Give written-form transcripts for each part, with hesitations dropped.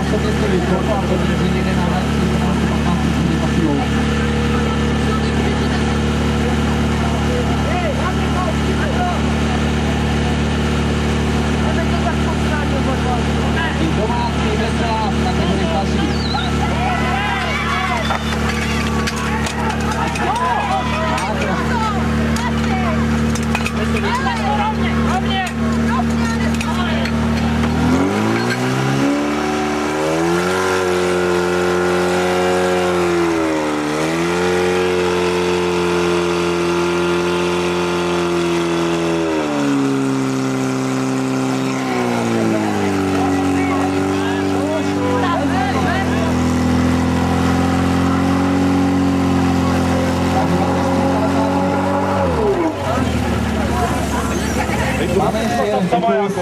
100 skok a to že někde na hranici 15 pasivou. Domácí Veselá v kategorii starší. Máme ještě jeden pokus,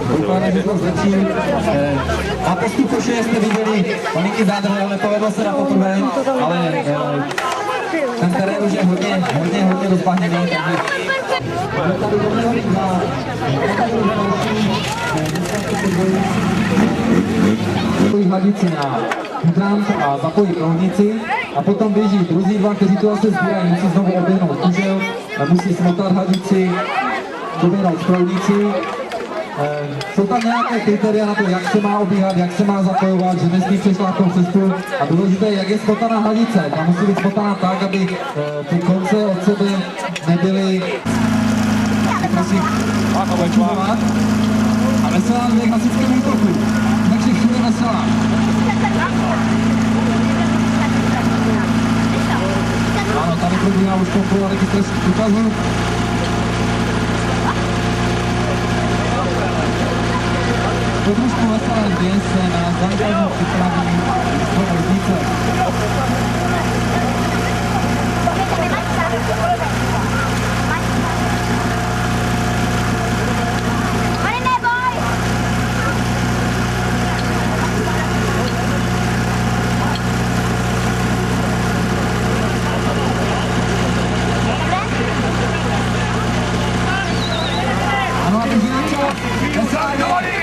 doufáme, že to zlepší. Na postupu 6 jste viděli malinky zádrhel, nepovedlo se na poprvé, ale ten terén už je hodně rozbahněný, takže tady dobrého na zapojí hladici na hydrant a zapojí proudnici a potom běží druzí dva, kteří tu asi sbírají, musí znovu oběhnout kužel, musí smotat hladici, doběhnout proudnici. Jsou tam nějaké kritéria na to, jak se má obíhat, jak se má zapojovat, že nesmí přešlápnout cestu a důležité, jak je spotaná hladice. Ta musí být spotaná tak, aby ty konce od sebe nebyly prosím fungovat. A Veselá jde k hasičskému útoku. Takže všude Veselá. Ano, tady probíhá už kontrola registračních průkazů. Podružku Veselé 2 se na základní připraví Vodnice. Ano, a drží na čas. Veselá dovolí!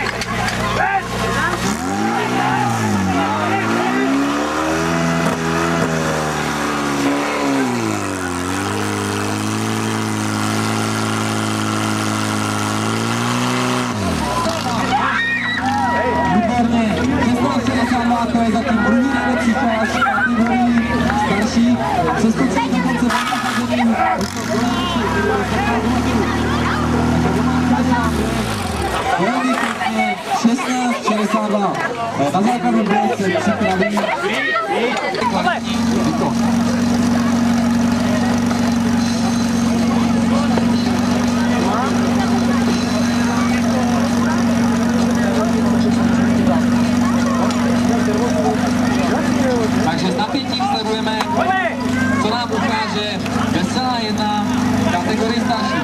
Výborně, 16,62, to je zatím druhý nejlepší čas, kategorii starší, přeskočili dokonce velmi velmi pěkně, 16,62. Na základě boje se připraví kvalitní výkon. Takže s napětím sledujeme, co nám ukáže Veselá 1 kategorii starší.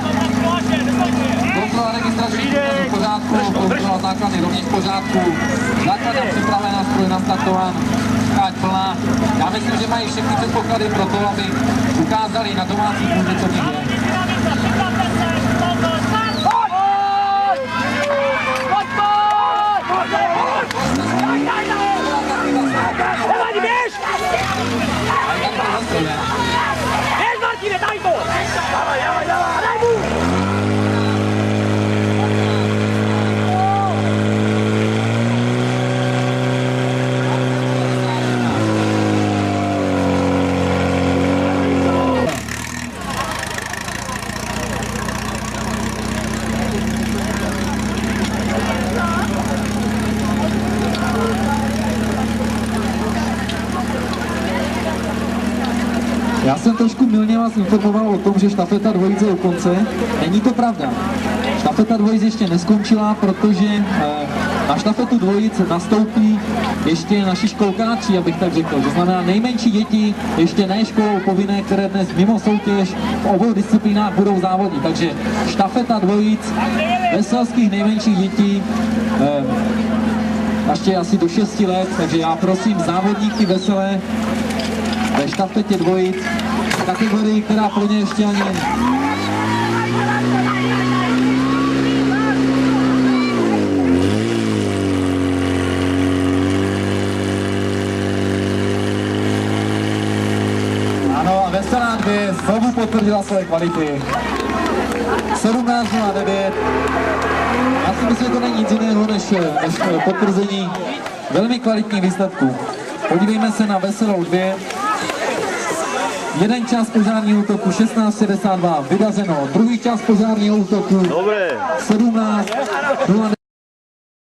Kontrola registračních v pořádku, kontrola základny rovněž v pořádku. Základna připravená, stroj nastartován, skáč plná. Já myslím, že mají všechny předpoklady pro to, aby ukázali na domácí půdě, co jde. ¡Es Martínez, Taito! ¡Dale, Já jsem trošku mylně vás informoval o tom, že štafeta dvojice je u konce. Není to pravda. Štafeta dvojic ještě neskončila, protože na štafetu dvojic nastoupí ještě naši školkáči, abych tak řekl. To znamená nejmenší děti, ještě ne školou povinné, které dnes mimo soutěž v obou disciplínách budou závodit. Takže štafeta dvojic veselských nejmenších dětí ještě asi do 6 let, takže já prosím závodníky Veselé ve štafetě dvojic v kategorii, která pro ně ještě ani Veselá 2 znovu potvrdila své kvality. 17:09. Já si myslím, že to není nic jiného než potvrzení velmi kvalitních výsledků. Podívejme se na Veselou 2. Jeden čas požárního útoku 16:62 vydařeno. Druhý čas požárního útoku 17:09.